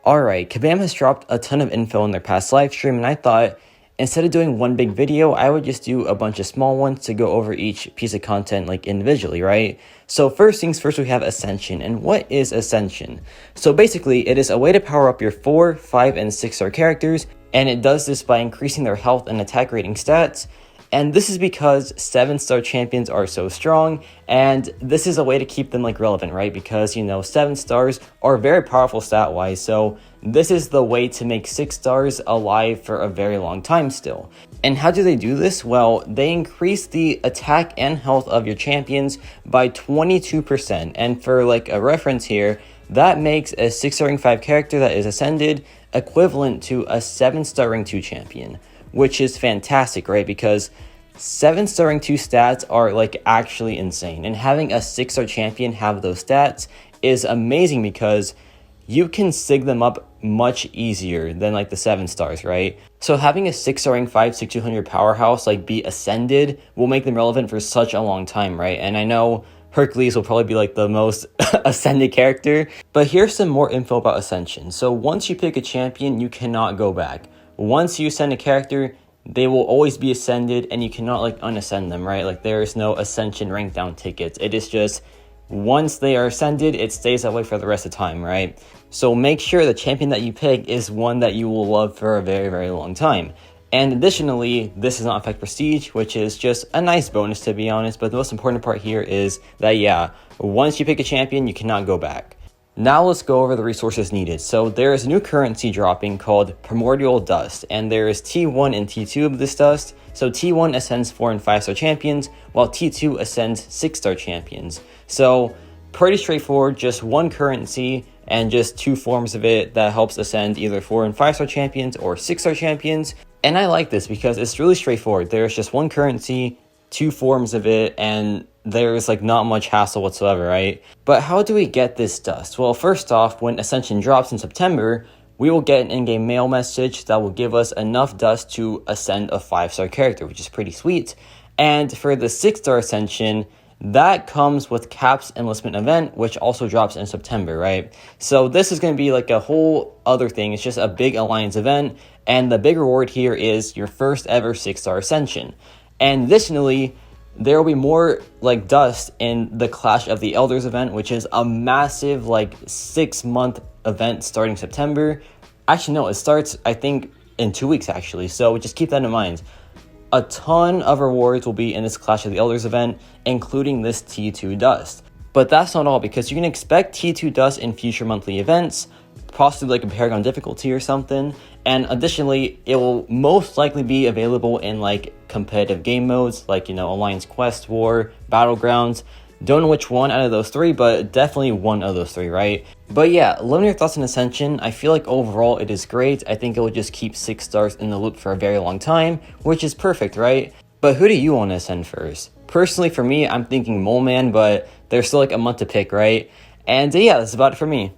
Alright, Kabam has dropped a ton of info in their past live stream, and I thought instead of doing one big video, I would just do a bunch of small ones to go over each piece of content like individually, right? So first things first, we have Ascension. And what is Ascension? So basically, it is a way to power up your 4, 5, and 6-star characters, and it does this by increasing their health and attack rating stats. And this is because 7-star champions are so strong, and this is a way to keep them like relevant, right? Because, 7 stars are very powerful stat-wise, so this is the way to make 6 stars alive for a very long time still. And how do they do this? Well, they increase the attack and health of your champions by 22%. And for like a reference here, that makes a 6-star ring 5 character that is ascended equivalent to a 7-star ring 2 champion, which is fantastic, right? Because 7-star ring 2 stats are like actually insane, and having a 6-star champion have those stats is amazing because you can sig them up much easier than like the 7 stars, right? So having a 6-star ring 5 6200 powerhouse like be ascended will make them relevant for such a long time, right? And I know Hercules will probably be like the most ascended character, but here's some more info about Ascension. So once you pick a champion, you cannot go back. Once you ascend a character, they will always be ascended, and you cannot like unascend them, right? Like there is no Ascension rank down tickets. It is just once they are ascended, it stays that way for the rest of the time, right? So make sure the champion that you pick is one that you will love for a very, very long time. And additionally, this does not affect prestige, which is just a nice bonus to be honest, but the most important part here is that, yeah, once you pick a champion, you cannot go back. Now let's go over the resources needed. So there is a new currency dropping called Primordial Dust, and there is T1 and T2 of this dust. So T1 ascends 4 and 5-star champions, while T2 ascends 6-star champions. So pretty straightforward, just one currency and just 2 forms of it that helps ascend either 4 and 5-star champions or 6-star champions. And I like this because it's really straightforward. There's just one currency, 2 forms of it, and there's like not much hassle whatsoever, right? But how do we get this dust? Well, first off, when Ascension drops in September, we will get an in-game mail message that will give us enough dust to ascend a 5-star character, which is pretty sweet. And for the 6-star Ascension, that comes with Cap's enlistment event, which also drops in September, right? So this is going to be like a whole other thing. It's just a big alliance event, and the big reward here is your first ever 6-star Ascension. And additionally, there will be more like dust in the Clash of the Elders event, which is a massive like 6-month event starting September. Actually, no, it starts I think in 2 weeks actually. So just keep that in mind. A ton of rewards will be in this Clash of the Elders event, including this T2 dust. But that's not all, because you can expect T2 dust in future monthly events, possibly like a Paragon difficulty or something. And additionally, it will most likely be available in like competitive game modes, like, Alliance Quest War, Battlegrounds. Don't know which one out of those 3, but definitely one of those 3, right? But yeah, let me know your thoughts on Ascension. I feel like overall it is great. I think it will just keep 6 stars in the loop for a very long time, which is perfect, right? But who do you want to ascend first? Personally, for me, I'm thinking Mole Man, but there's still like a month to pick, right? And yeah, that's about it for me.